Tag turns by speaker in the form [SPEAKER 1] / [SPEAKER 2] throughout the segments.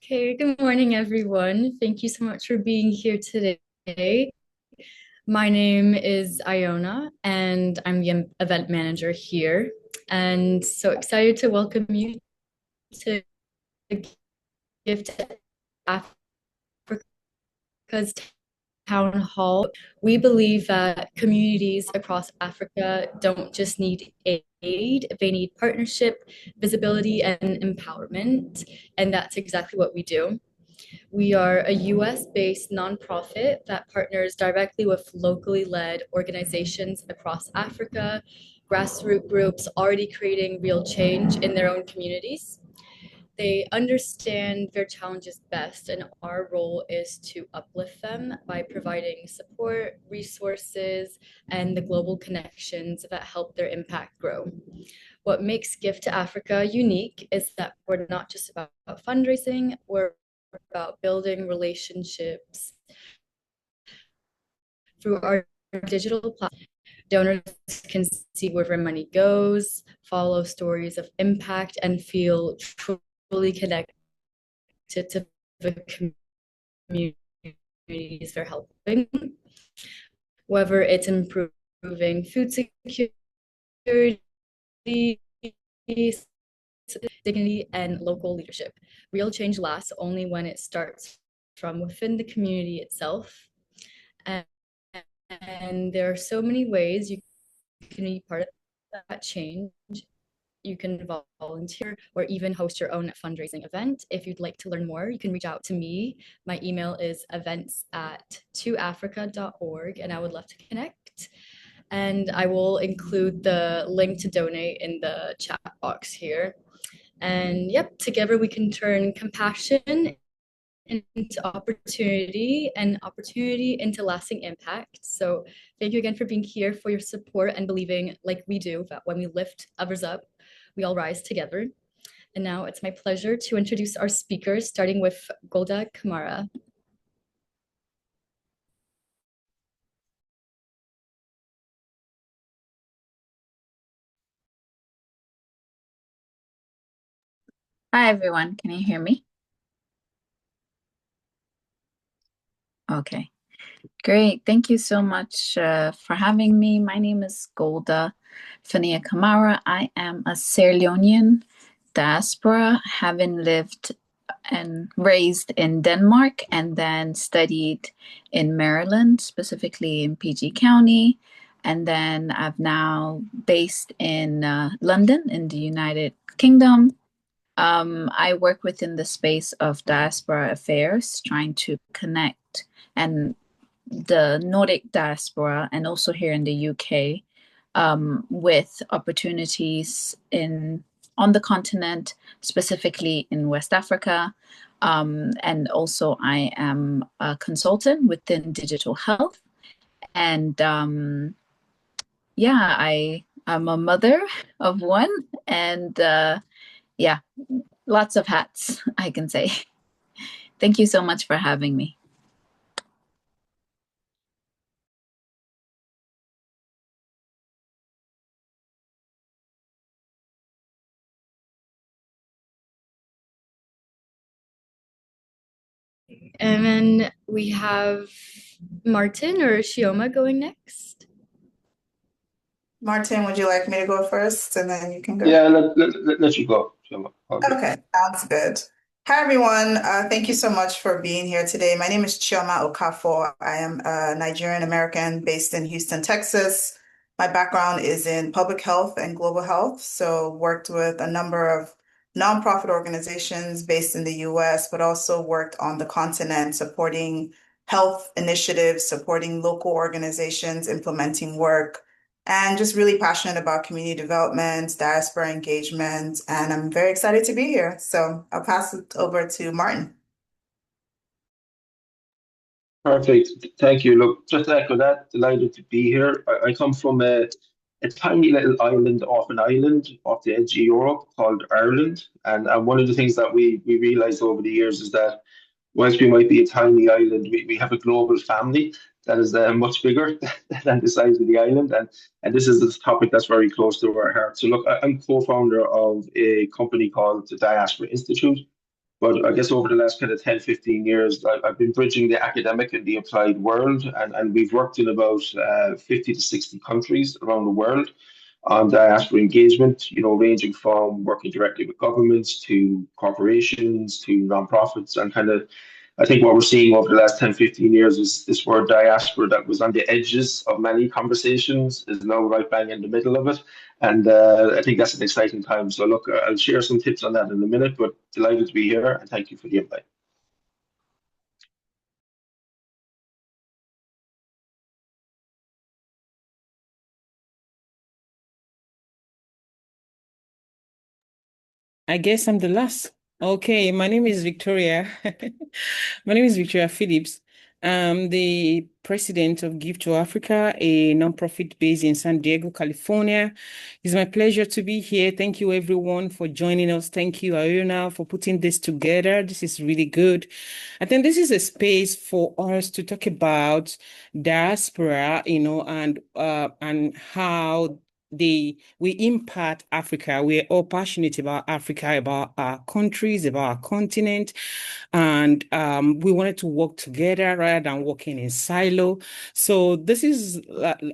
[SPEAKER 1] Okay, good morning, everyone. Thank you so much for being here today. My name is Iona, and I'm the event manager here. And so excited to welcome you to Gift Africa's Town Hall. We believe that communities across Africa don't just need aid, they need partnership, visibility, and empowerment. And that's exactly what we do. We are a US-based nonprofit that partners directly with locally led organizations across Africa, grassroots groups already creating real change in their own communities. They understand their challenges best, and our role is to uplift them by providing support, resources, and the global connections that help their impact grow. What makes Gift to Africa unique is that we're not just about fundraising, we're about building relationships through our digital platform. Donors can see where their money goes, follow stories of impact, and feel truly connected to the communities they're helping, whether it's improving food security, dignity, and local leadership. Real change lasts only when it starts from within the community itself. And, and there are so many ways you can be part of that change. You can volunteer or even host your own fundraising event. If you'd like to learn more, you can reach out to me. My email is events@toafrica.org, and I would love to connect. And I will include the link to donate in the chat box here. And yep, together we can turn compassion into opportunity and opportunity into lasting impact. So thank you again for being here, for your support and believing like we do that when we lift others up, we all rise together. And now it's my pleasure to introduce our speakers, starting with Golda Kamara.
[SPEAKER 2] Hi, everyone. Can you hear me? Okay, great. Thank you so much for having me. My name is Golda Fania Kamara. I am a Sierra Leonean diaspora, having lived and raised in Denmark and then studied in Maryland, specifically in PG County. And then I've now based in London in the United Kingdom. I work within the space of diaspora affairs, trying to connect and the Nordic diaspora and also here in the UK with opportunities in on the continent, specifically in West Africa. And also I am a consultant within digital health. And yeah, I am a mother of one and yeah, lots of hats, I can say. Thank you so much for having me.
[SPEAKER 1] And then we have Martin or Shioma going next.
[SPEAKER 3] Martin, would you like me to go first and then you can go?
[SPEAKER 4] Yeah, let you go.
[SPEAKER 3] Okay, sounds good. Hi, everyone. Thank you so much for being here today. My name is Chioma Okafor. I am a Nigerian American based in Houston, Texas. My background is in public health and global health, so worked with a number of nonprofit organizations based in the US, but also worked on the continent supporting health initiatives, supporting local organizations, implementing work and just really passionate about community development, diaspora engagement, and I'm very excited to be here. So I'll pass it over to Martin.
[SPEAKER 4] Perfect. Thank you. Look, just to echo that, delighted to be here. I come from a tiny little island off an island off the edge of Europe called Ireland. And one of the things that we realized over the years is that whilst we might be a tiny island, we have a global family. that is much bigger than the size of the island. And this is a topic that's very close to our heart. So look, I'm co-founder of a company called the Diaspora Institute. But I guess over the last kind of 10, 15 years, I've been bridging the academic and the applied world, and we've worked in about 50 to 60 countries around the world on diaspora engagement, ranging from working directly with governments to corporations to nonprofits. And kind of, I think what we're seeing over the last 10, 15 years is this word diaspora that was on the edges of many conversations is now right bang in the middle of it. And I think that's an exciting time. So look, I'll share some tips on that in a minute, but delighted to be here and thank you for the invite.
[SPEAKER 5] I guess I'm the last. Okay, my name is Victoria. My name is Victoria Phillips. I'm the president of Give to Africa, a nonprofit based in San Diego, California. It's my pleasure to be here. Thank you, everyone, for joining us. Thank you, Ayuna, for putting this together. This is really good. I think this is a space for us to talk about diaspora, and how we impact Africa. We're all passionate about Africa, about our countries, about our continent, and we wanted to work together rather than working in silo. So this is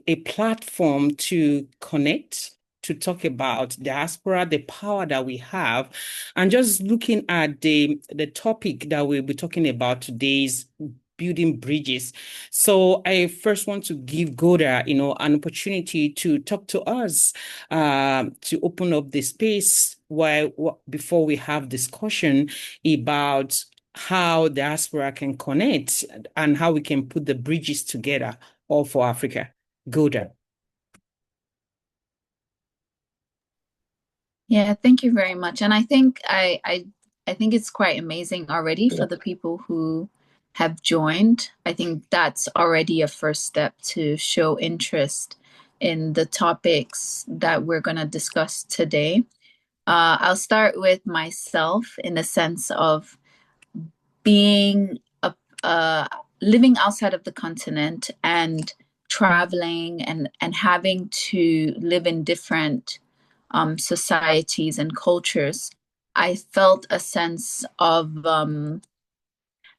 [SPEAKER 5] a platform to connect, to talk about diaspora, the power that we have, and just looking at the topic that we'll be talking about today is building bridges. So I first want to give Goda, an opportunity to talk to us, to open up the space before we have discussion about how diaspora can connect and how we can put the bridges together all for Africa. Goda.
[SPEAKER 2] Yeah, thank you very much. And I think I think it's quite amazing already for the people who have joined. I think that's already a first step to show interest in the topics that we're going to discuss today. I'll start with myself in the sense of being living outside of the continent and traveling and having to live in different societies and cultures. I felt a sense of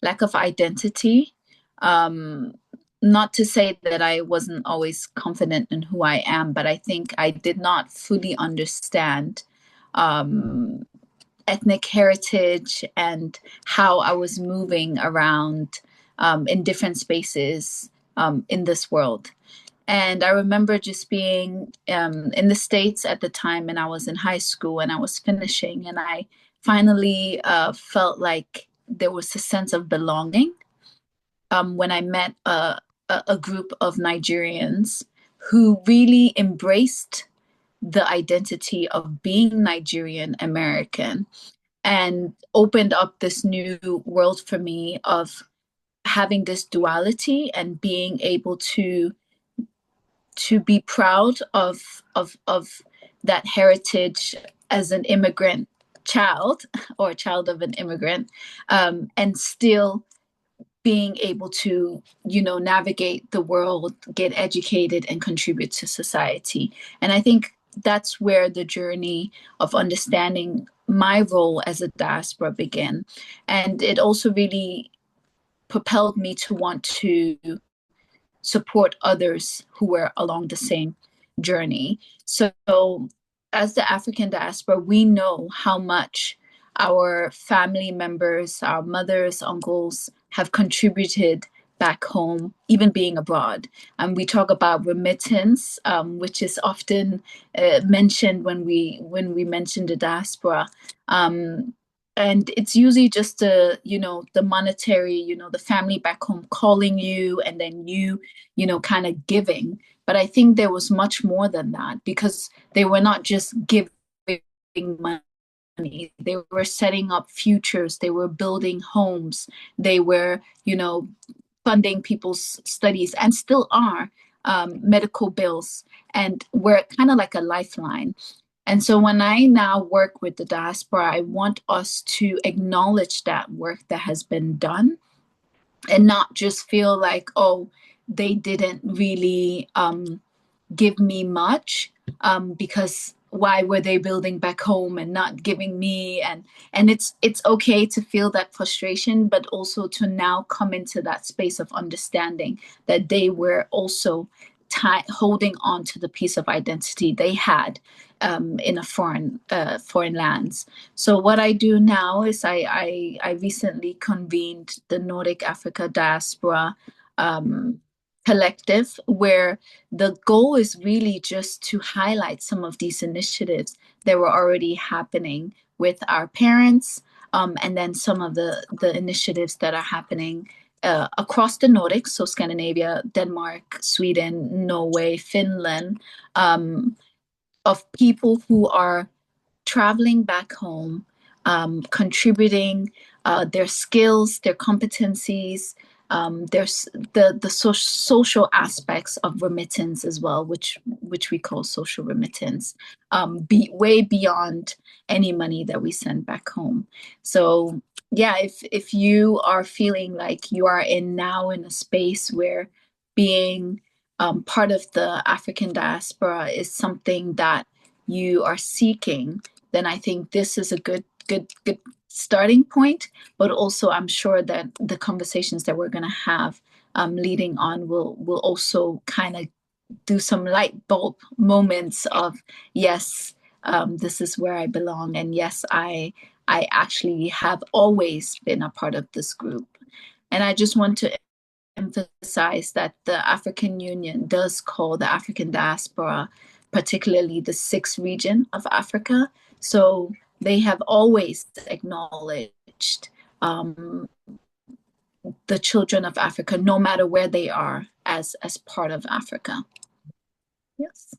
[SPEAKER 2] lack of identity. Not to say that I wasn't always confident in who I am, but I think I did not fully understand ethnic heritage and how I was moving around in different spaces in this world. And I remember just being in the States at the time, and I was in high school and I was finishing, and I finally felt like there was a sense of belonging when I met a group of Nigerians who really embraced the identity of being Nigerian American and opened up this new world for me of having this duality and being able to be proud of that heritage as an immigrant child or a child of an immigrant, and still being able to navigate the world, get educated, and contribute to society. And I think that's where the journey of understanding my role as a diaspora began. And it also really propelled me to want to support others who were along the same journey. So as the African diaspora, we know how much our family members, our mothers, uncles have contributed back home, even being abroad. And we talk about remittance, which is often mentioned when we mention the diaspora. And it's usually just the monetary, the family back home calling you and then you kind of giving. But I think there was much more than that, because they were not just giving money. They were setting up futures. They were building homes. They were, funding people's studies, and still are, medical bills. And we're kind of like a lifeline. And so when I now work with the diaspora, I want us to acknowledge that work that has been done and not just feel like, oh, they didn't really give me much, because why were they building back home and not giving me? And it's okay to feel that frustration, but also to now come into that space of understanding that they were also holding on to the piece of identity they had, in a foreign lands. So what I do now is I recently convened the Nordic Africa Diaspora collective, where the goal is really just to highlight some of these initiatives that were already happening with our parents, and then some of the initiatives that are happening across the Nordics, so Scandinavia, Denmark, Sweden, Norway, Finland, of people who are traveling back home, contributing their skills, their competencies. There's the social aspects of remittance as well, which we call social remittance, be way beyond any money that we send back home. So yeah, if you are feeling like you are in a space where being part of the African diaspora is something that you are seeking, then I think this is a good starting point. But also, I'm sure that the conversations that we're going to have leading on will also kind of do some light bulb moments of, yes, this is where I belong, and yes, I actually have always been a part of this group. And I just want to emphasize that the African Union does call the African diaspora, particularly the sixth region of Africa. So they have always acknowledged the children of Africa, no matter where they are, as part of Africa. Yes.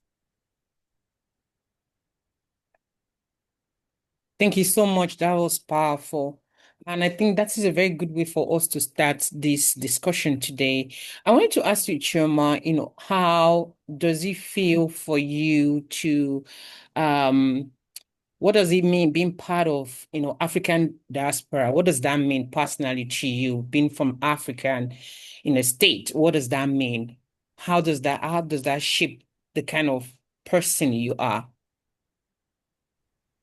[SPEAKER 5] Thank you so much. That was powerful. And I think that is a very good way for us to start this discussion today. I wanted to ask you, Chioma, how does it feel for you to, what does it mean being part of, African diaspora? What does that mean personally to you, being from Africa and in a state? What does that mean? How does that shape the kind of person you are?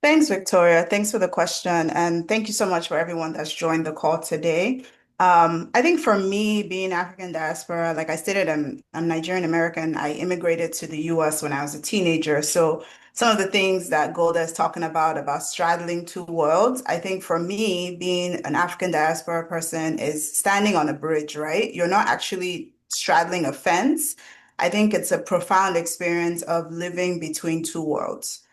[SPEAKER 3] Thanks, Victoria. Thanks for the question. And thank you so much for everyone that's joined the call today. I think for me, being African diaspora, like I stated, I'm Nigerian American. I immigrated to the US when I was a teenager. So some of the things that Golda is talking about straddling two worlds, I think for me, being an African diaspora person is standing on a bridge, right? You're not actually straddling a fence. I think it's a profound experience of living between two worlds.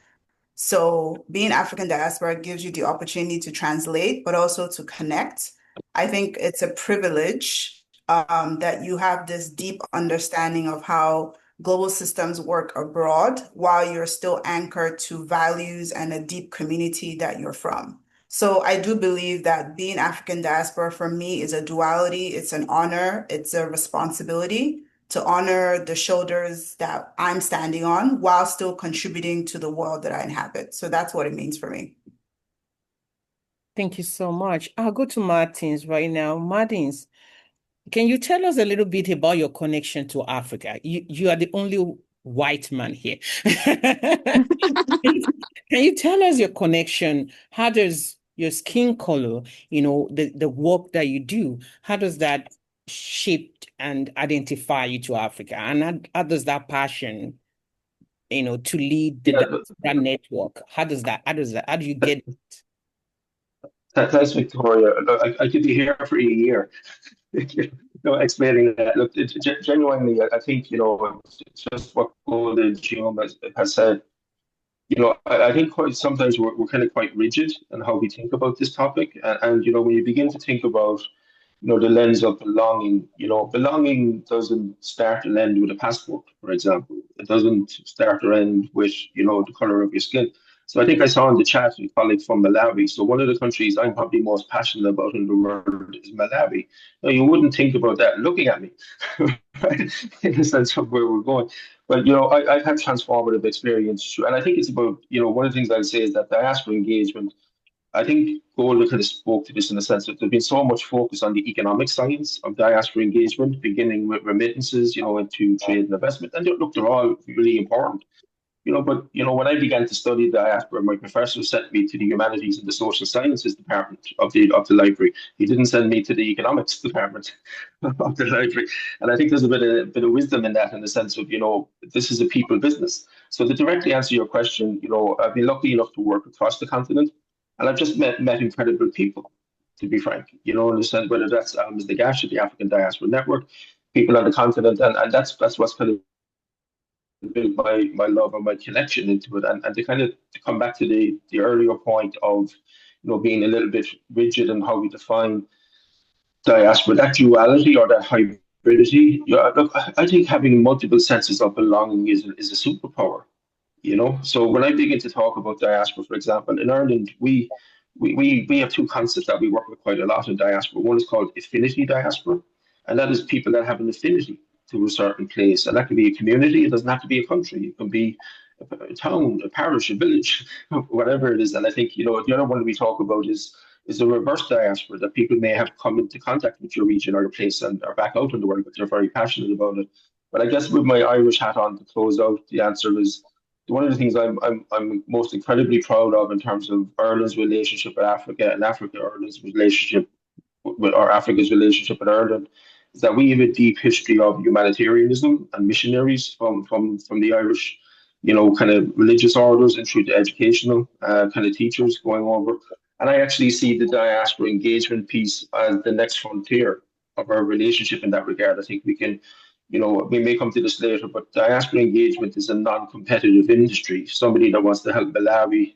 [SPEAKER 3] So being African diaspora gives you the opportunity to translate, but also to connect. I think it's a privilege that you have this deep understanding of how global systems work abroad while you're still anchored to values and a deep community that you're from. So I do believe that being African diaspora for me is a duality. It's an honor. It's a responsibility to honor the shoulders that I'm standing on while still contributing to the world that I inhabit. So that's what it means for me.
[SPEAKER 5] Thank you so much. I'll go to Martins right now. Martins, can you tell us a little bit about your connection to Africa? You are the only white man here. Can you tell us your connection? How does your skin color, the work that you do, how does that shape and identify you to Africa? And how does that passion, to lead
[SPEAKER 4] Yeah,
[SPEAKER 5] that network, how do you get it?
[SPEAKER 4] thanks, Victoria. Look, I could be here for a year, explaining that. Look, genuinely, I think, it's just what Golden Jim has said. I think quite sometimes we're kind of quite rigid in how we think about this topic. And when you begin to think about, the lens of belonging, belonging doesn't start and end with a passport, for example. It doesn't start or end with, the color of your skin. So I think I saw in the chat a colleague from Malawi. So one of the countries I'm probably most passionate about in the world is Malawi. Now, you wouldn't think about that looking at me, right? In the sense of where we're going. But I've had transformative experience, and I think it's about one of the things I'd say is that diaspora engagement. I think Golda kind of spoke to this in the sense that there's been so much focus on the economic science of diaspora engagement, beginning with remittances, into trade and investment. And look, they're all really important. But when I began to study diaspora, my professor sent me to the humanities and the social sciences department of the library. He didn't send me to the economics department of the library, and I think there's a bit of wisdom in that, in the sense of this is a people business. So to directly answer your question, I've been lucky enough to work across the continent, and I've just met incredible people. To be frank, in the sense whether that's the GASH, the African Diaspora Network, people on the continent, and that's what's kind of build my love and my connection into it, and to kind of to come back to the earlier point of being a little bit rigid in how we define diaspora, that duality or that hybridity. Yeah, look, I think having multiple senses of belonging is a superpower. So when I begin to talk about diaspora, for example, in Ireland, we have two concepts that we work with quite a lot in diaspora. One is called affinity diaspora, and that is people that have an affinity to a certain place. And that can be a community, it doesn't have to be a country, it can be a town, a parish, a village, whatever it is. And I think, the other one we talk about is the reverse diaspora, that people may have come into contact with your region or your place and are back out in the world, but they're very passionate about it. But I guess with my Irish hat on to close out, the answer is one of the things I'm most incredibly proud of in terms of Ireland's relationship with Africa, and Ireland's relationship or Africa's relationship with Ireland, is that we have a deep history of humanitarianism and missionaries from the Irish, kind of religious orders and through the educational kind of teachers going over. And I actually see the diaspora engagement piece as the next frontier of our relationship in that regard. I think we can, we may come to this later, but diaspora engagement is a non-competitive industry. Somebody that wants to help Malawi,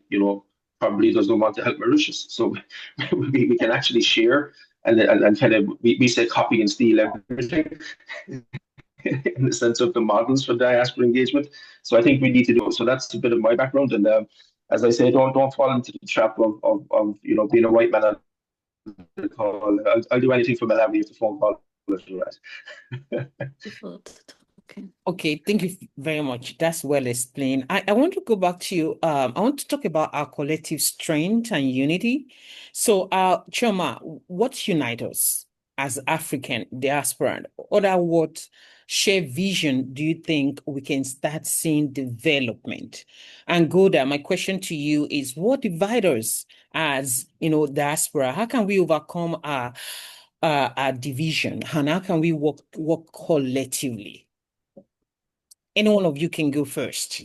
[SPEAKER 4] probably doesn't want to help Mauritius. So we can actually share and kind of, we say copy and steal everything in the sense of the models for diaspora engagement. So I think we need to do it. So that's a bit of my background. And as I say, don't fall into the trap of being a white man on the call. I'll do anything for Malawi if the phone call is right.
[SPEAKER 5] Okay, thank you very much. That's well explained. I want to go back to you. I want to talk about our collective strength and unity. So, Chioma, what unites us as African diaspora? Or what shared vision do you think we can start seeing development? And Goda, my question to you is, what divides us as diaspora? How can we overcome our division? And how can we work collectively? Any one of you can go first.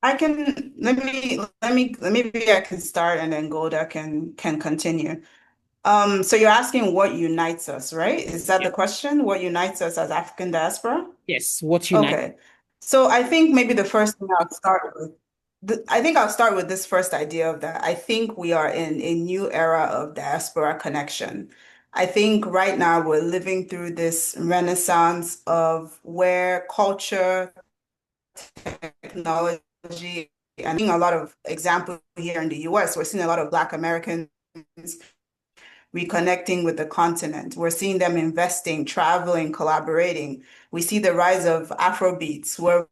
[SPEAKER 3] I can maybe I can start and then Golda can continue. So you're asking what unites us, right? Is that the question? What unites us as African diaspora?
[SPEAKER 5] Yes, what unites?
[SPEAKER 3] Okay. So I think maybe the first thing I'll start with this first idea of that. I think we are in a new era of diaspora connection. I think right now we're living through this renaissance of where culture, technology, and seeing a lot of examples here in the US. We're seeing a lot of Black Americans reconnecting with the continent. We're seeing them investing, traveling, collaborating. We see the rise of Afrobeats, where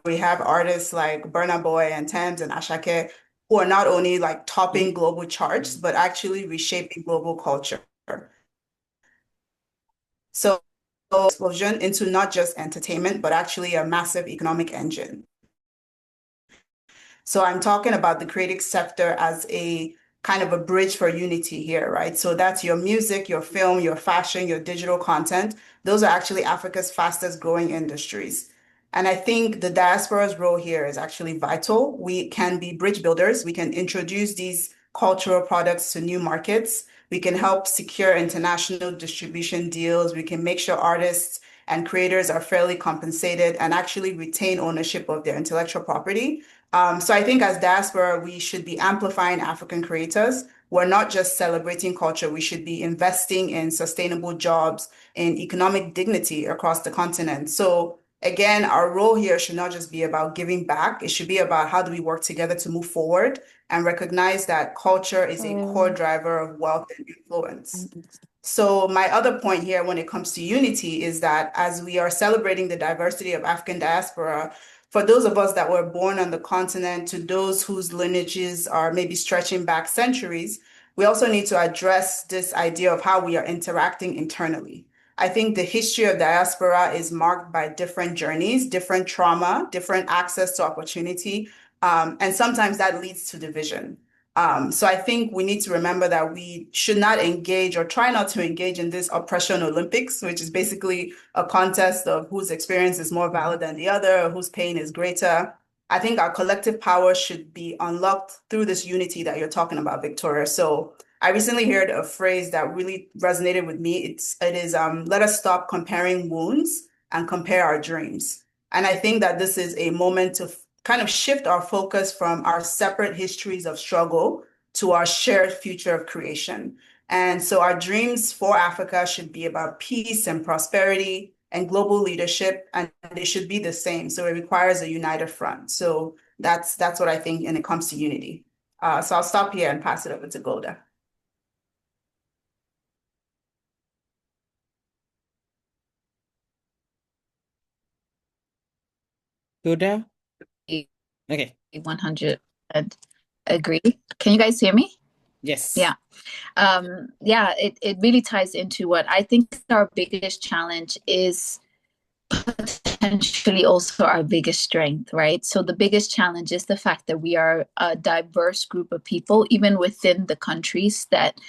[SPEAKER 3] we have artists like Burna Boy and Tems and Ashake, who are not only like topping global charts, but actually reshaping global culture. So explosion into not just entertainment, but actually a massive economic engine. So I'm talking about the creative sector as a kind of a bridge for unity here, right? So that's your music, your film, your fashion, your digital content. Those are actually Africa's fastest growing industries. And I think the diaspora's role here is actually vital. We can be bridge builders. We can introduce these cultural products to new markets. We can help secure international distribution deals. We can make sure artists and creators are fairly compensated and actually retain ownership of their intellectual property. So I think as diaspora, we should be amplifying African creators. We're not just celebrating culture. We should be investing in sustainable jobs and economic dignity across the continent. So again, our role here should not just be about giving back. It should be about how do we work together to move forward and recognize that culture is a core driver of wealth and influence. So my other point here when it comes to unity is that as we are celebrating the diversity of African diaspora, for those of us that were born on the continent to those whose lineages are maybe stretching back centuries, we also need to address this idea of how we are interacting internally. I think the history of diaspora is marked by different journeys, different trauma, different access to opportunity, and sometimes that leads to division. So I think we need to remember that we should not engage or try not to engage in this oppression Olympics, which is basically a contest of whose experience is more valid than the other, or whose pain is greater. I think our collective power should be unlocked through this unity that you're talking about, Victoria. So I recently heard a phrase that really resonated with me. It is let us stop comparing wounds and compare our dreams. And I think that this is a moment to kind of shift our focus from our separate histories of struggle to our shared future of creation. And so our dreams for Africa should be about peace and prosperity and global leadership, and they should be the same. So it requires a united front. So that's what I think when it comes to unity. So I'll stop here and pass it over to Golda.
[SPEAKER 5] Yoda? Okay.
[SPEAKER 2] 100% agree. Can you guys hear me?
[SPEAKER 5] Yes.
[SPEAKER 2] Yeah. It really ties into what I think our biggest challenge is potentially also our biggest strength, right? So the biggest challenge is the fact that we are a diverse group of people, even within the countries that,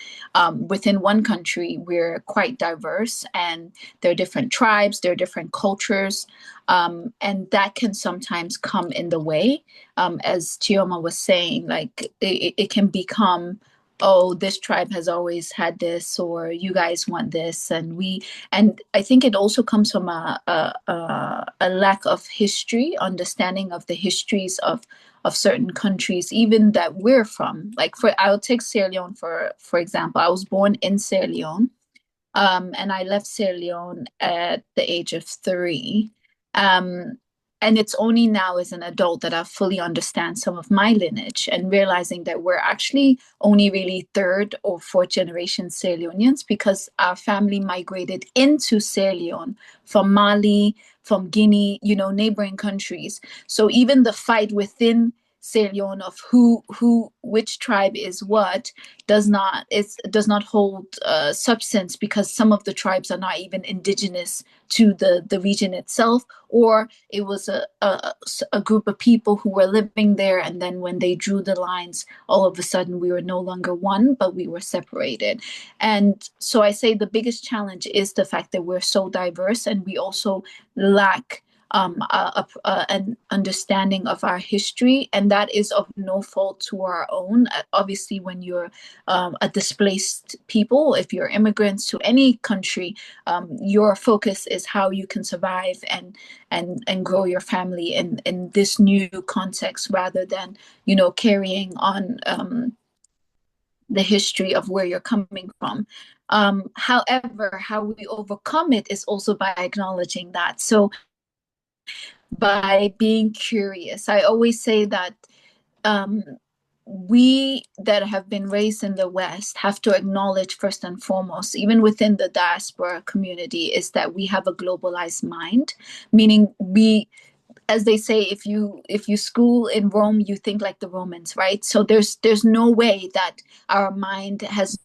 [SPEAKER 2] within one country, we're quite diverse, and there are different tribes, there are different cultures, and that can sometimes come in the way. As Chioma was saying, like it can become, oh, this tribe has always had this, or you guys want this, and I think it also comes from a lack of history, understanding of the histories of certain countries, even that we're from. Like I'll take Sierra Leone for example. I was born in Sierra Leone, and I left Sierra Leone at the age of 3. And it's only now as an adult that I fully understand some of my lineage and realizing that we're actually only really 3rd or 4th generation Sierra Leoneans, because our family migrated into Sierra Leone from Mali, from Guinea, neighboring countries. So even the fight within Sierra Leone of which tribe is what does not hold substance, because some of the tribes are not even indigenous to the region itself, or it was a group of people who were living there, and then when they drew the lines, all of a sudden we were no longer one, but we were separated. And so I say the biggest challenge is the fact that we're so diverse, and we also lack an understanding of our history, and that is of no fault to our own. Obviously, when you're a displaced people, if you're immigrants to any country, your focus is how you can survive and grow your family in this new context, rather than carrying on the history of where you're coming from. However, how we overcome it is also by acknowledging that. So by being curious. I always say that we that have been raised in the West have to acknowledge first and foremost, even within the diaspora community, is that we have a globalized mind, meaning as they say, if you school in Rome, you think like the Romans, right? So there's no way that our mind has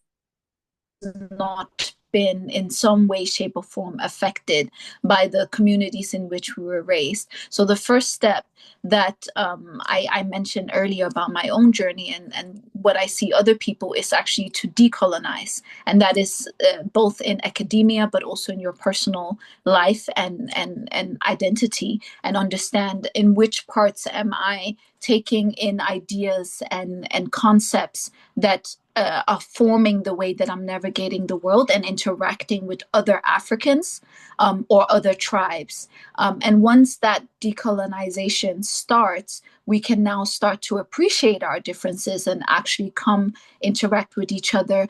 [SPEAKER 2] not been in some way, shape, or form affected by the communities in which we were raised. So the first step that I mentioned earlier about my own journey and what I see other people is actually to decolonize. And that is both in academia, but also in your personal life and identity, and understand in which parts am I taking in ideas and concepts that are forming the way that I'm navigating the world and interacting with other Africans or other tribes. And once that decolonization starts, we can now start to appreciate our differences and actually interact with each other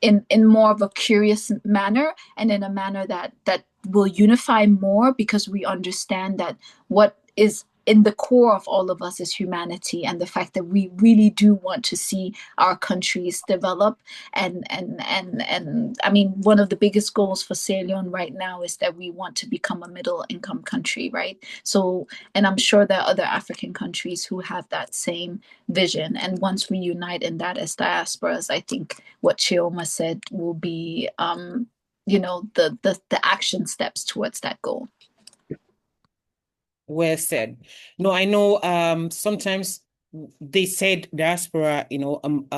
[SPEAKER 2] in more of a curious manner, and in a manner that will unify more, because we understand that what is in the core of all of us is humanity, and the fact that we really do want to see our countries develop. And I mean, one of the biggest goals for Sierra Leone right now is that we want to become a middle income country, right? So, and I'm sure there are other African countries who have that same vision. And once we unite in that as diasporas, I think what Chioma said will be, the action steps towards that goal.
[SPEAKER 5] Well said. No, I know sometimes they said diaspora,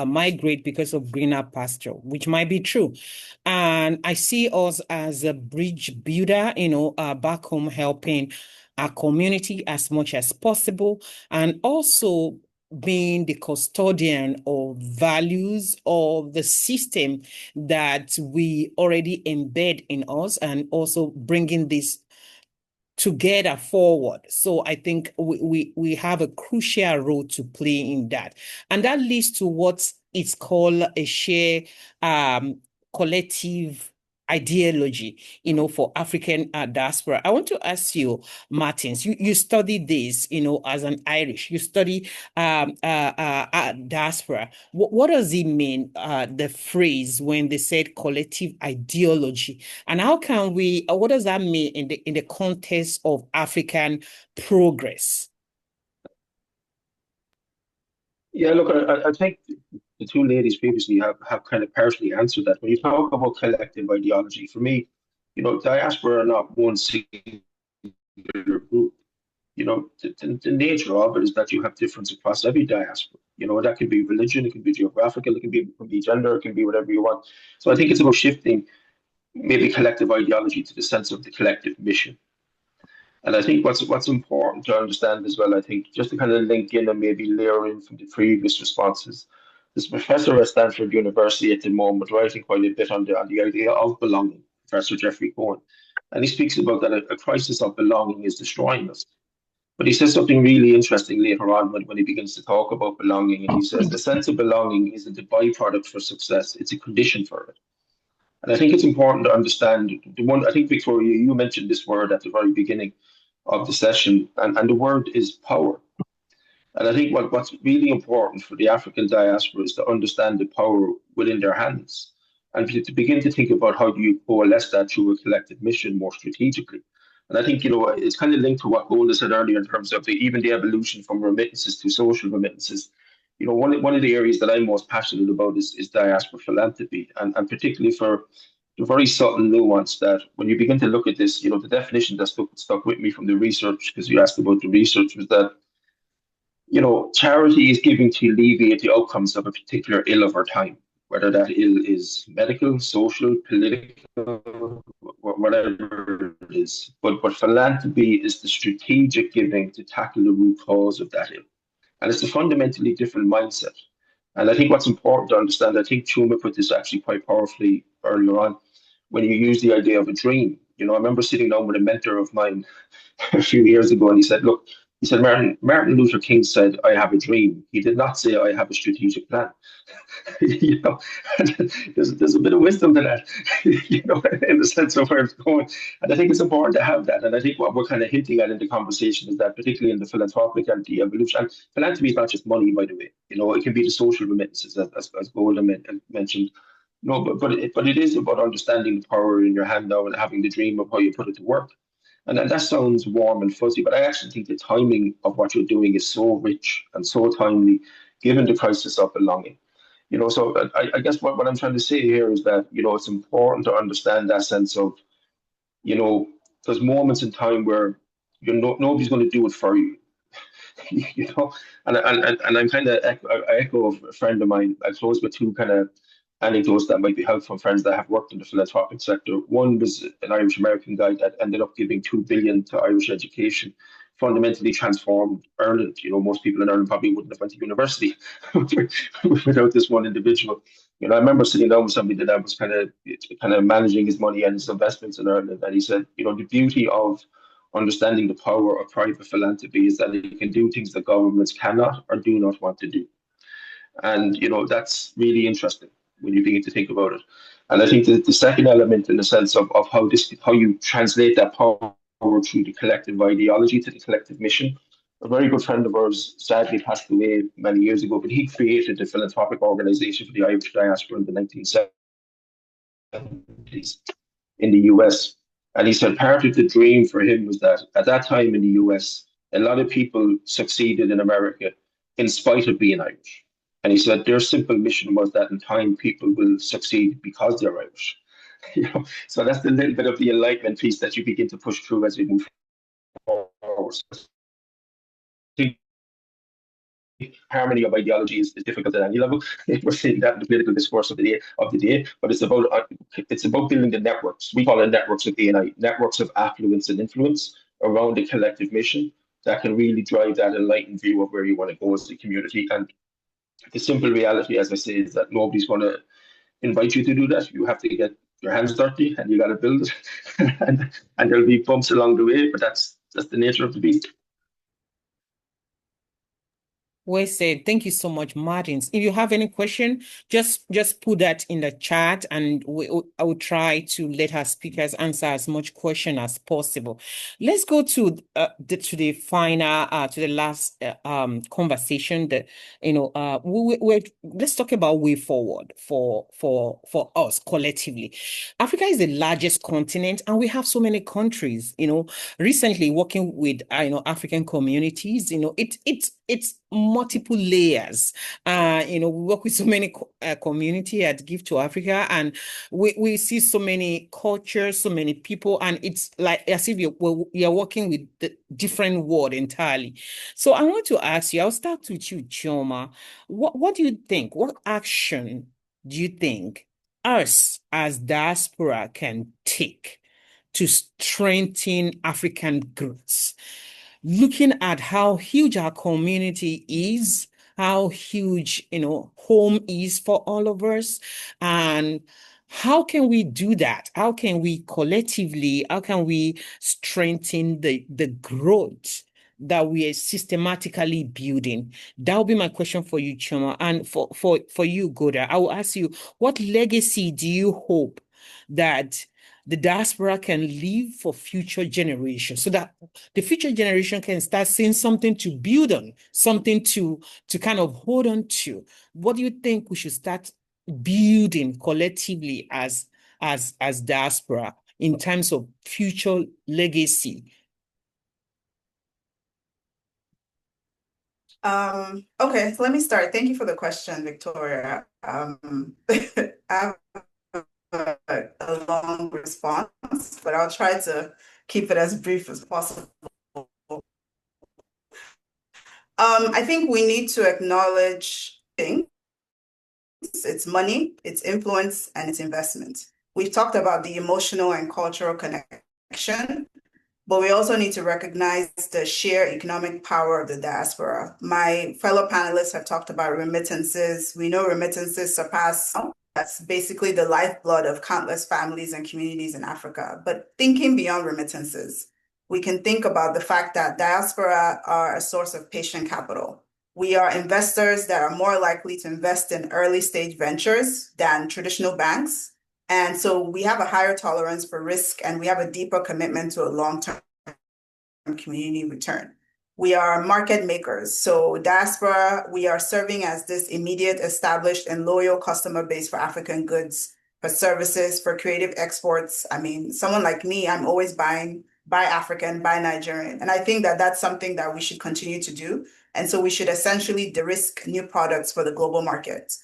[SPEAKER 5] migrate because of greener pasture, which might be true. And I see us as a bridge builder, back home helping our community as much as possible, and also being the custodian of values of the system that we already embed in us, and also bringing this together forward. So I think we have a crucial role to play in that. And that leads to what is called a share collective ideology, for African diaspora. I want to ask you, Martins, you study this, as an Irish, you study diaspora. What does it mean, the phrase when they said collective ideology? And how can what does that mean in the context of African progress?
[SPEAKER 4] Yeah, look, I think the two ladies previously have kind of partially answered that. When you talk about collective ideology, for me, diaspora are not one singular group. The nature of it is that you have difference across every diaspora. That could be religion, it can be geographical, it can be gender, it can be whatever you want. So I think it's about shifting maybe collective ideology to the sense of the collective mission. And I think what's important to understand as well, I think, just to kind of link in and maybe layer in from the previous responses, this professor at Stanford University at the moment writing quite a bit on the idea of belonging, Professor Jeffrey Cohen. And he speaks about that a crisis of belonging is destroying us. But he says something really interesting later on when he begins to talk about belonging. And he says the sense of belonging isn't a byproduct for success, it's a condition for it. And I think it's important to understand I think, Victoria, you mentioned this word at the very beginning of the session, and the word is power. And I think what's really important for the African diaspora is to understand the power within their hands and to begin to think about how do you coalesce that through a collective mission more strategically. And I think, it's kind of linked to what Golda said earlier in terms of even the evolution from remittances to social remittances. One of the areas that I'm most passionate about is diaspora philanthropy, and particularly for the very subtle nuance that when you begin to look at this, the definition that stuck with me from the research, because you asked about the research, was that, charity is giving to alleviate the outcomes of a particular ill of our time, whether that ill is medical, social, political, whatever it is. But philanthropy is the strategic giving to tackle the root cause of that ill. And it's a fundamentally different mindset. And I think what's important to understand, I think Chuma put this actually quite powerfully earlier on, when you use the idea of a dream. I remember sitting down with a mentor of mine a few years ago, and he said, look, Martin Luther King said, I have a dream. He did not say, I have a strategic plan. There's a bit of wisdom to that, in the sense of where it's going. And I think it's important to have that. And I think what we're kind of hinting at in the conversation is that, particularly in the philanthropic and the evolution, and philanthropy is not just money, by the way. It can be the social remittances, as Golda mentioned. No, but it is about understanding the power in your hand now and having the dream of how you put it to work. And that sounds warm and fuzzy, but I actually think the timing of what you're doing is so rich and so timely, given the crisis of belonging. So I guess what I'm trying to say here is that, it's important to understand that sense of, there's moments in time where nobody's going to do it for you. And I'm kind of I echo a friend of mine. I close with two kind of anecdotes that might be helpful from friends that have worked in the philanthropic sector. One was an Irish American guy that ended up giving 2 billion to Irish education, fundamentally transformed Ireland. Most people in Ireland probably wouldn't have went to university without this one individual. I remember sitting down with somebody that was kind of managing his money and his investments in Ireland, and he said, the beauty of understanding the power of private philanthropy is that it can do things that governments cannot or do not want to do. And, that's really interesting when you begin to think about it. And I think that the second element, in the sense of how you translate that power through the collective ideology to the collective mission, A very good friend of ours sadly passed away many years ago, but he created a philanthropic organization for the Irish diaspora in the 1970s in the US. And he said part of the dream for him was that at that time in the US, a lot of people succeeded in America in spite of being Irish. And he said their simple mission was that in time people will succeed because they're Irish. You know, so that's the little bit of the enlightenment piece that you begin to push through as we move forward. So harmony of ideology is difficult at any level. We're seeing that in the political discourse of the day. But it's about building the networks. We call it networks of ANI, networks of affluence and influence around a collective mission that can really drive that enlightened view of where you want to go as a community. And the simple reality, as I say, is that nobody's going to invite you to do that. You have to get your hands dirty and you got to build it. and there'll be bumps along the way, but that's the nature of the beast.
[SPEAKER 5] Well said. Thank you so much, Martins. If you have any question, just put that in the chat, and I will try to let our speakers answer as much question as possible. Let's go to the final to the last conversation. That let's talk about way forward for us collectively. Africa is the largest continent, and we have so many countries. Recently working with African communities. It's multiple layers. We work with so many community at Give to Africa, and we see so many cultures, so many people, and it's like as if you're working with the different world entirely. So I want to ask you, I'll start with you, Chioma. What do you think? What action do you think us as diaspora can take to strengthen African growth? Looking at how huge our community is, how huge, home is for all of us, and how can we do that? How can we collectively, how can we strengthen the growth that we are systematically building? That will be my question for you, Choma. And for you, Goda, I will ask you, what legacy do you hope that the diaspora can leave for future generations, so that the future generation can start seeing something to build on, something to kind of hold on to? What do you think we should start building collectively as diaspora in terms of future legacy?
[SPEAKER 3] Okay, so let me start. Thank you for the question, Victoria. I have a long response, but I'll try to keep it as brief as possible. I think we need to acknowledge things. It's money, it's influence, and it's investment. We've talked about the emotional and cultural connection, but we also need to recognize the sheer economic power of the diaspora. My fellow panelists have talked about remittances. We know remittances surpass, that's basically the lifeblood of countless families and communities in Africa. But thinking beyond remittances, we can think about the fact that diaspora are a source of patient capital. We are investors that are more likely to invest in early stage ventures than traditional banks. And so we have a higher tolerance for risk, and we have a deeper commitment to a long-term community return. We are market makers. So diaspora, we are serving as this immediate, established, and loyal customer base for African goods, for services, for creative exports. I mean, someone like me, I'm always buy African, buy Nigerian. And I think that that's something that we should continue to do. And so we should essentially de-risk new products for the global market.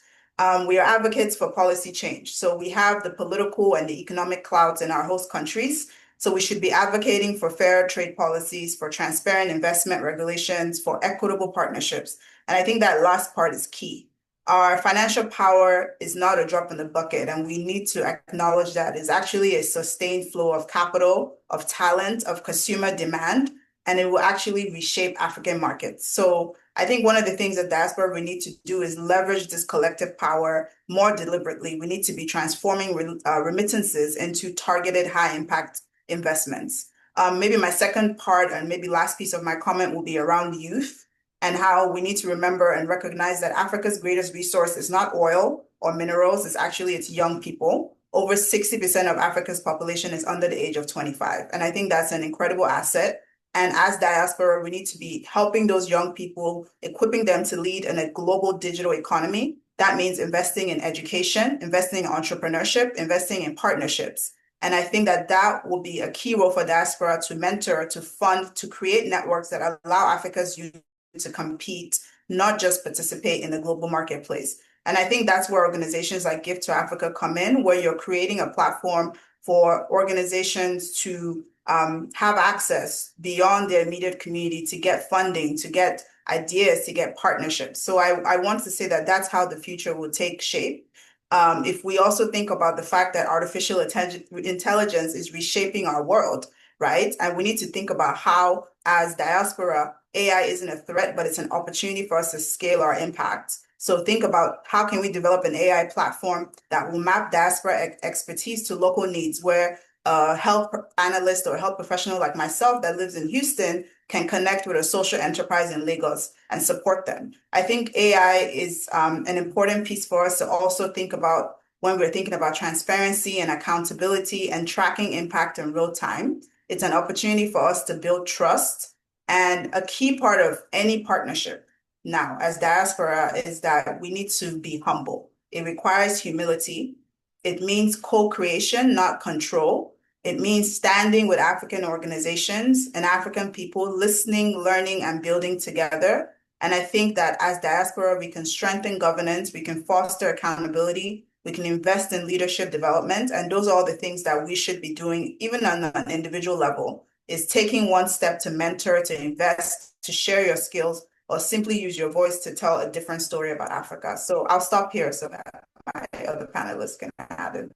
[SPEAKER 3] We are advocates for policy change. So we have the political and the economic clouds in our host countries. So we should be advocating for fair trade policies, for transparent investment regulations, for equitable partnerships. And I think that last part is key. Our financial power is not a drop in the bucket, and we need to acknowledge that it's actually a sustained flow of capital, of talent, of consumer demand, and it will actually reshape African markets. So I think one of the things that diaspora we need to do is leverage this collective power more deliberately. We need to be transforming remittances into targeted high-impact investments. Maybe my second part and maybe last piece of my comment will be around youth and how we need to remember and recognize that Africa's greatest resource is not oil or minerals, it's young people. Over 60% of Africa's population is under the age of 25. And I think that's an incredible asset. And as diaspora, we need to be helping those young people, equipping them to lead in a global digital economy. That means investing in education, investing in entrepreneurship, investing in partnerships. And I think that that will be a key role for diaspora to mentor, to fund, to create networks that allow Africa's youth to compete, not just participate in the global marketplace. And I think that's where organizations like Gift to Africa come in, where you're creating a platform for organizations to have access beyond their immediate community to get funding, to get ideas, to get partnerships. So I want to say that that's how the future will take shape. If we also think about the fact that artificial intelligence is reshaping our world, right? And we need to think about how, as diaspora, AI isn't a threat, but it's an opportunity for us to scale our impact. So think about how can we develop an AI platform that will map diaspora expertise to local needs, where a health analyst or a health professional like myself that lives in Houston can connect with a social enterprise in Lagos and support them. I think AI is an important piece for us to also think about when we're thinking about transparency and accountability and tracking impact in real time. It's an opportunity for us to build trust. And a key part of any partnership now as diaspora is that we need to be humble. It requires humility. It means co-creation, not control. It means standing with African organizations and African people, listening, learning, and building together. And I think that as diaspora, we can strengthen governance, we can foster accountability, we can invest in leadership development. And those are all the things that we should be doing, even on an individual level, is taking one step to mentor, to invest, to share your skills, or simply use your voice to tell a different story about Africa. So I'll stop here so that my other panelists can add in.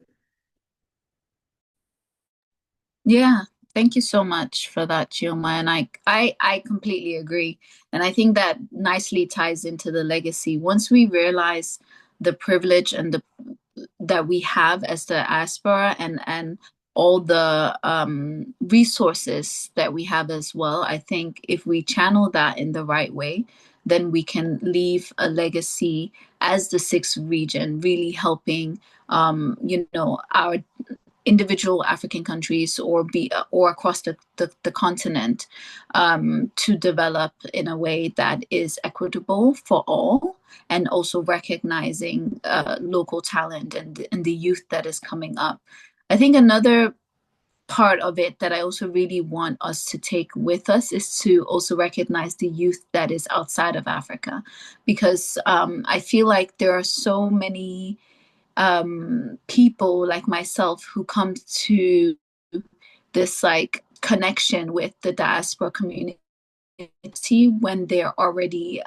[SPEAKER 2] Yeah, thank you so much for that, Chioma. And I completely agree. And I think that nicely ties into the legacy. Once we realize the privilege and that we have as the diaspora and all the resources that we have as well, I think if we channel that in the right way, then we can leave a legacy as the sixth region, really helping our individual African countries or across the continent to develop in a way that is equitable for all, and also recognizing local talent and the youth that is coming up. I think another part of it that I also really want us to take with us is to also recognize the youth that is outside of Africa, because I feel like there are so many people like myself who come to this like connection with the diaspora community when they're already,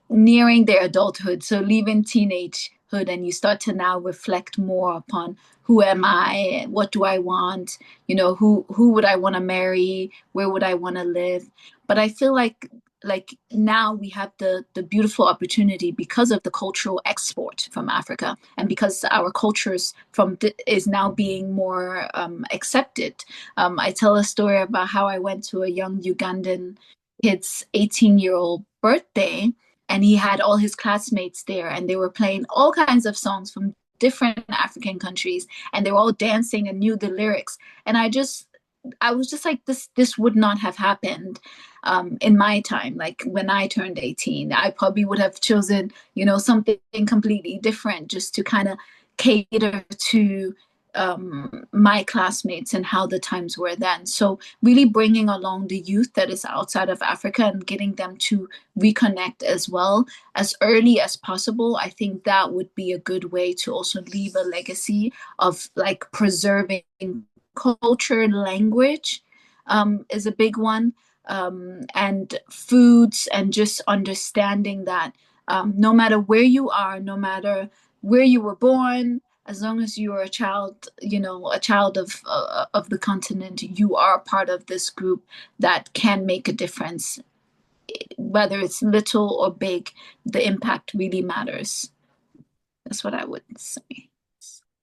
[SPEAKER 2] nearing their adulthood, so leaving teenagehood, and you start to now reflect more upon who am I, what do I want, who would I want to marry, where would I want to live. But I feel like now we have the beautiful opportunity, because of the cultural export from Africa, and because our cultures is now being more accepted. I tell a story about how I went to a young Ugandan kid's 18-year-old birthday, and he had all his classmates there, and they were playing all kinds of songs from different African countries, and they were all dancing and knew the lyrics. And I was just like, this would not have happened in my time. Like when I turned 18, I probably would have chosen, something completely different, just to kind of cater to my classmates and how the times were then. So really bringing along the youth that is outside of Africa and getting them to reconnect as well as early as possible. I think that would be a good way to also leave a legacy of like preserving culture. Language is a big one, and foods, and just understanding that no matter where you are, no matter where you were born, as long as you are a child, a child of the continent, you are part of this group that can make a difference. Whether it's little or big, the impact really matters. That's what I would say.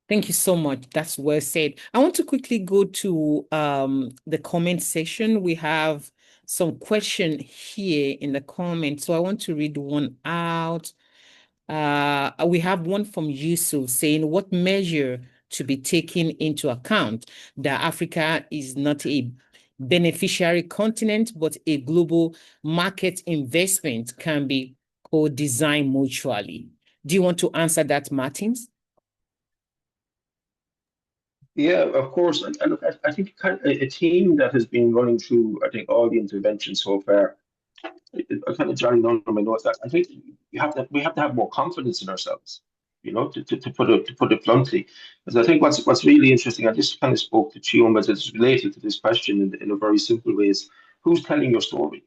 [SPEAKER 5] Thank you so much. That's well said. I want to quickly go to the comment section. We have some question here in the comments, so I want to read one out. We have one from Yusuf saying, what measure to be taken into account that Africa is not a beneficiary continent, but a global market investment can be co-designed mutually. Do you want to answer that, Martins?
[SPEAKER 4] Yeah, of course. And look, I think kind of a team that has been running through, I think, all the interventions so far. I kind of jotting down on my notes that I think we have to have more confidence in ourselves, to put it bluntly. Because I think what's really interesting, I just kind of spoke to Chioma as it's related to this question in a very simple way is who's telling your story?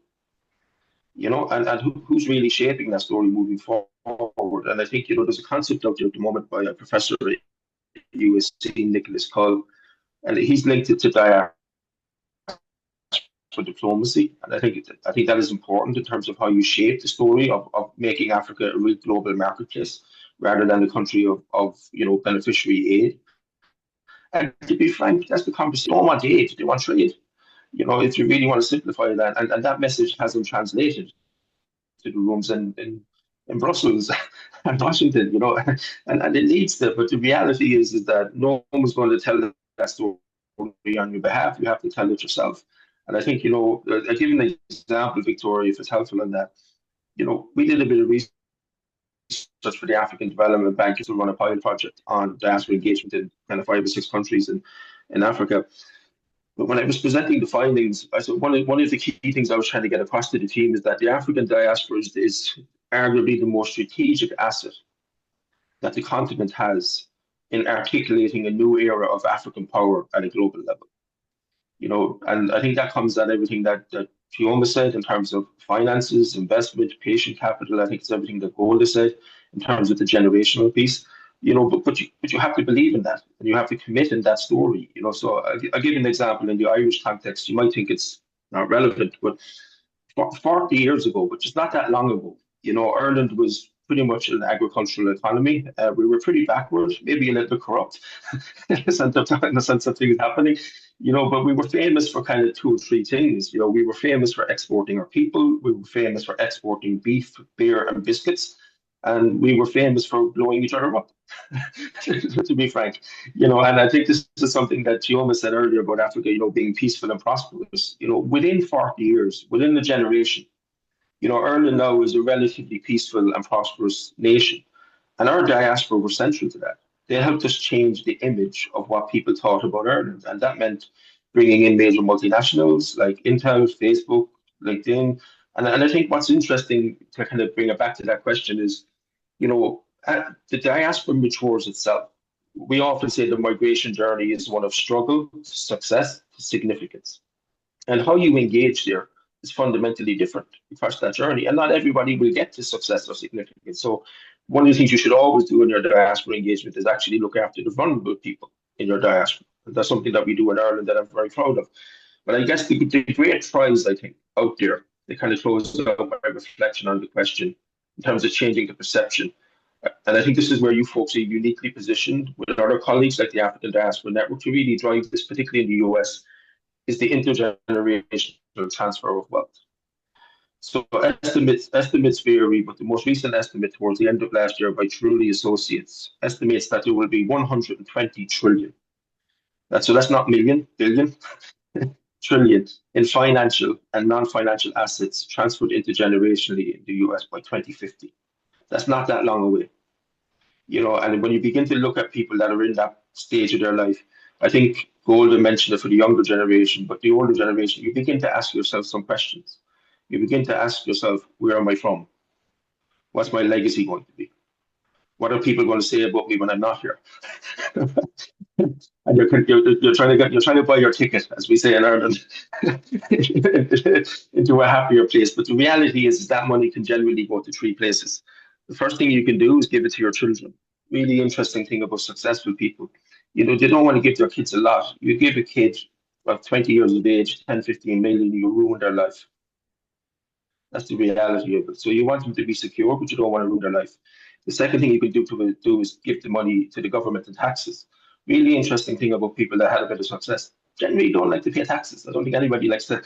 [SPEAKER 4] And who's really shaping that story moving forward. And I think, there's a concept out there at the moment by a professor at USC, Nicholas Cull, and he's linked it to diaspora diplomacy. And I think that is important in terms of how you shape the story of making Africa a real global marketplace rather than a country of beneficiary aid. And to be frank, that's the conversation. They don't want aid, they want trade. If you really want to simplify that, and that message hasn't translated to the rooms in Brussels and Washington, and it needs to. But the reality is that no one was going to tell that story on your behalf. You have to tell it yourself. And I think, I give an example, Victoria, if it's helpful in that, we did a bit of research for the African Development Bank to run a pilot project on diaspora engagement in kind of 5 or 6 countries in Africa. But when I was presenting the findings, I said one of the key things I was trying to get across to the team is that the African diaspora is arguably the most strategic asset that the continent has in articulating a new era of African power at a global level. And I think that comes at everything that Chioma said in terms of finances, investment, patient capital. I think it's everything that Golda said in terms of the generational piece. But you have to believe in that, and you have to commit in that story. So I'll give you an example in the Irish context. You might think it's not relevant, but 40 years ago, which is not that long ago, Ireland was pretty much an agricultural economy. We were pretty backward, maybe a little bit corrupt in the sense of things happening, but we were famous for kind of 2 or 3 things. We were famous for exporting our people. We were famous for exporting beef, beer, and biscuits. And we were famous for blowing each other up, to be frank. And I think this is something that Chioma said earlier about Africa, being peaceful and prosperous. Within 40 years, within a generation, Ireland now is a relatively peaceful and prosperous nation. And our diaspora were central to that. They helped us change the image of what people thought about Ireland. And that meant bringing in major multinationals like Intel, Facebook, LinkedIn. And I think what's interesting to kind of bring it back to that question is, the diaspora matures itself. We often say the migration journey is one of struggle to success to significance. And how you engage there is fundamentally different across that journey. And not everybody will get to success or significance. So one of the things you should always do in your diaspora engagement is actually look after the vulnerable people in your diaspora. And that's something that we do in Ireland that I'm very proud of. But I guess the great prize, I think, out there, they kind of close out my reflection on the question in terms of changing the perception. And I think this is where you folks are uniquely positioned with other colleagues like the African Diaspora Network to really drive this, particularly in the US, is the intergenerational transfer of wealth. So estimates vary, but the most recent estimate towards the end of last year by Truly Associates estimates that there will be 120 trillion. So that's not million, billion, trillion in financial and non-financial assets transferred intergenerationally in the US by 2050. That's not that long away. And when you begin to look at people that are in that stage of their life, I think Golda mentioned it for the younger generation, but the older generation, you begin to ask yourself some questions. You begin to ask yourself, where am I from? What's my legacy going to be? What are people going to say about me when I'm not here? And you're trying to buy your ticket, as we say in Ireland, into a happier place. But the reality is that money can generally go to 3 places. The first thing you can do is give it to your children. Really interesting thing about successful people. They don't want to give their kids a lot. You give a kid 20 years of age, 10, 15 million, you ruin their life. That's the reality of it. So you want them to be secure, but you don't want to ruin their life. The second thing you can do is give the money to the government in taxes. Really interesting thing about people that had a bit of success. Generally don't like to pay taxes. I don't think anybody likes to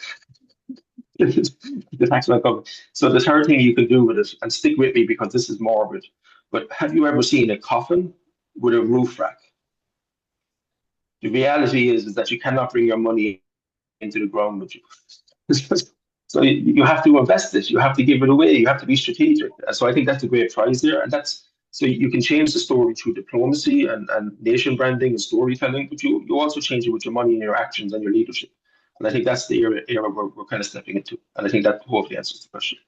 [SPEAKER 4] the tax man government. So the third thing you can do with it, and stick with me because this is morbid, but have you ever seen a coffin with a roof rack? The reality is that you cannot bring your money into the ground with you. So you have to invest it. You have to give it away. You have to be strategic. So I think that's a great prize there, and that's so you can change the story through diplomacy and nation branding and storytelling, but you also change it with your money and your actions and your leadership. And I think that's the era we're kind of stepping into. And I think that hopefully answers the question.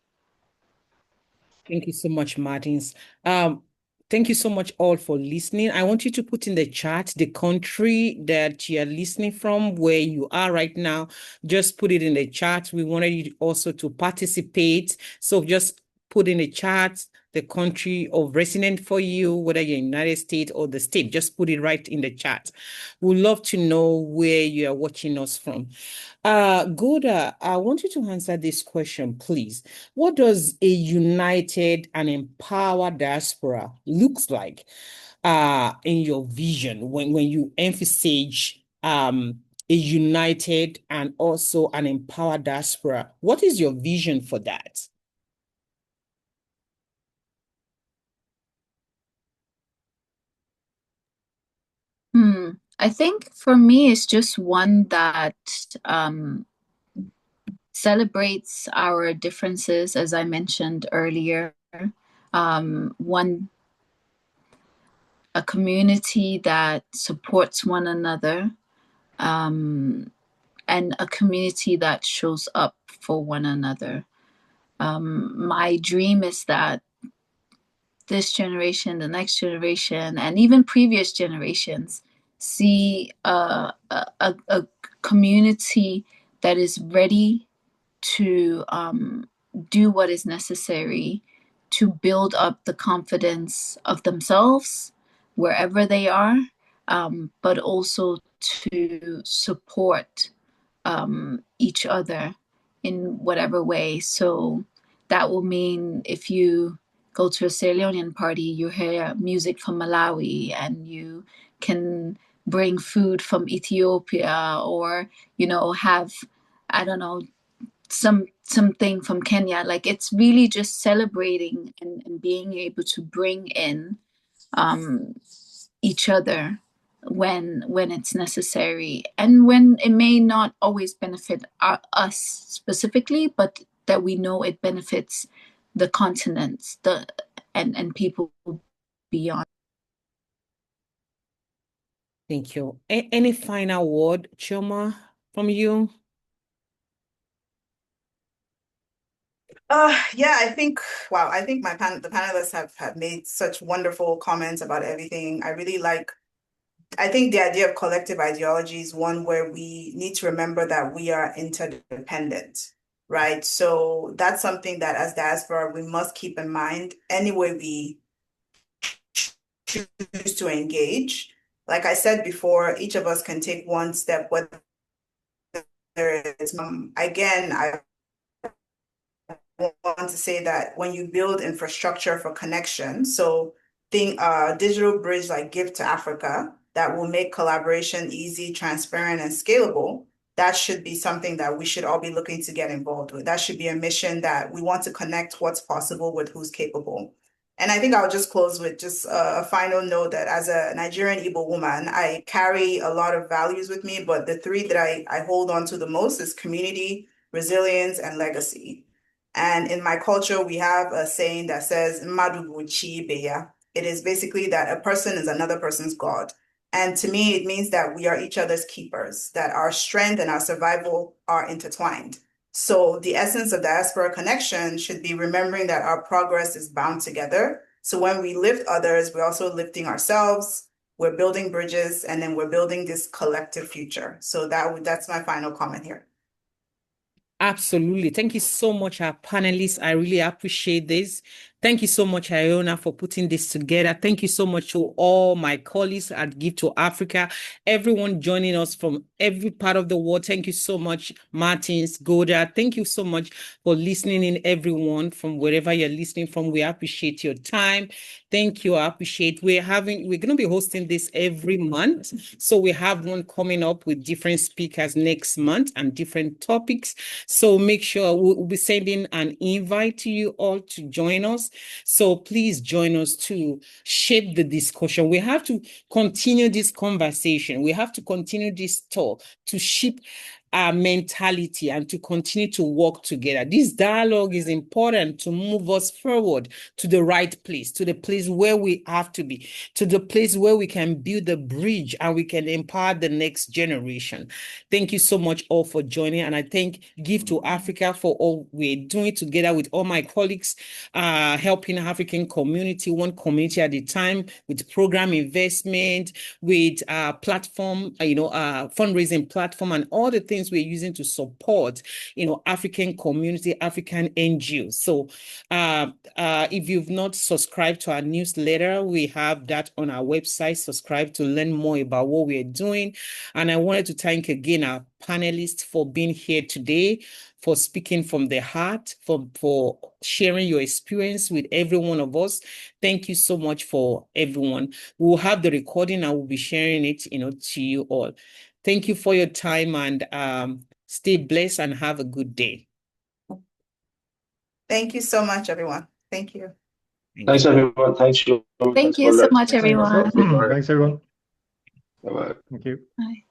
[SPEAKER 5] Thank you so much, Martins. Thank you so much all for listening. I want you to put in the chat the country that you are listening from, where you are right now. Just put it in the chat. We wanted you also to participate. So just put in the chat the country of resident for you, whether you're in the United States or the state. Just put it right in the chat. We'd love to know where you are watching us from. Goda, I want you to answer this question, please. What does a united and empowered diaspora looks like in your vision when you emphasize a united and also an empowered diaspora? What is your vision for that?
[SPEAKER 2] I think for me, it's just one that celebrates our differences, as I mentioned earlier. A community that supports one another, and a community that shows up for one another. My dream is that this generation, the next generation, and even previous generations see a community that is ready to do what is necessary to build up the confidence of themselves wherever they are, but also to support each other in whatever way. So that will mean if you go to a Sierra Leonean party, you hear music from Malawi, and you can bring food from Ethiopia, or, have, I don't know, something from Kenya. Like, it's really just celebrating and being able to bring in each other when it's necessary, and when it may not always benefit us specifically, but that we know it benefits the continents, and people beyond.
[SPEAKER 5] Thank you. Any final word, Chioma, from you?
[SPEAKER 3] Yeah, I think the panelists have made such wonderful comments about everything. I think the idea of collective ideology is one where we need to remember that we are interdependent, right? So that's something that as diaspora, we must keep in mind anyway we choose to engage. Like I said before, each of us can take one step, whether it's, again, I want to say that when you build infrastructure for connection, so think digital bridge like Give to Africa that will make collaboration easy, transparent, and scalable, that should be something that we should all be looking to get involved with. That should be a mission that we want to connect what's possible with who's capable. And I think I'll just close with just a final note that as a Nigerian Igbo woman, I carry a lot of values with me, but the three that I hold on to the most is community, resilience, and legacy. And in my culture, we have a saying that says, "Madu bụ chi ibe ya." It is basically that a person is another person's God. And to me, it means that we are each other's keepers, that our strength and our survival are intertwined. So the essence of diaspora connection should be remembering that our progress is bound together. So when we lift others, we're also lifting ourselves, we're building bridges, and then we're building this collective future. So that's my final comment here.
[SPEAKER 5] Absolutely. Thank you so much, our panelists. I really appreciate this. Thank you so much, Iona, for putting this together. Thank you so much to all my colleagues at Give to Africa, everyone joining us from every part of the world. Thank you so much, Martins, Goda. Thank you so much for listening in, everyone, from wherever you're listening from. We appreciate your time. Thank you. I appreciate. We're going to be hosting this every month. So we have one coming up with different speakers next month and different topics. So make sure we'll be sending an invite to you all to join us. So please join us to shape the discussion. We have to continue this conversation. We have to continue this talk to shape mentality and to continue to work together. This dialogue is important to move us forward to the right place, to the place where we have to be, to the place where we can build a bridge and we can empower the next generation. Thank you so much all for joining. And I thank Give to Africa for all we're doing together with all my colleagues, helping African community, one community at a time, with program investment, with platform, fundraising platform, and all the things we're using to support, African community, African NGOs. So if you've not subscribed to our newsletter, we have that on our website. Subscribe to learn more about what we're doing. And I wanted to thank again our panelists for being here today, for speaking from the heart, for sharing your experience with every one of us. Thank you so much for everyone. We'll have the recording and we'll be sharing it, to you all. Thank you for your time, and stay blessed and have a good day.
[SPEAKER 3] Thank you so much, everyone. Thank you.
[SPEAKER 4] Thanks, everyone. Thanks, Sean.
[SPEAKER 2] Thank
[SPEAKER 4] Thanks,
[SPEAKER 2] you so
[SPEAKER 4] Golda.
[SPEAKER 2] much,
[SPEAKER 6] Thanks.
[SPEAKER 2] everyone.
[SPEAKER 6] Thanks, everyone.
[SPEAKER 4] Bye-bye.
[SPEAKER 6] Thank you.
[SPEAKER 2] Bye.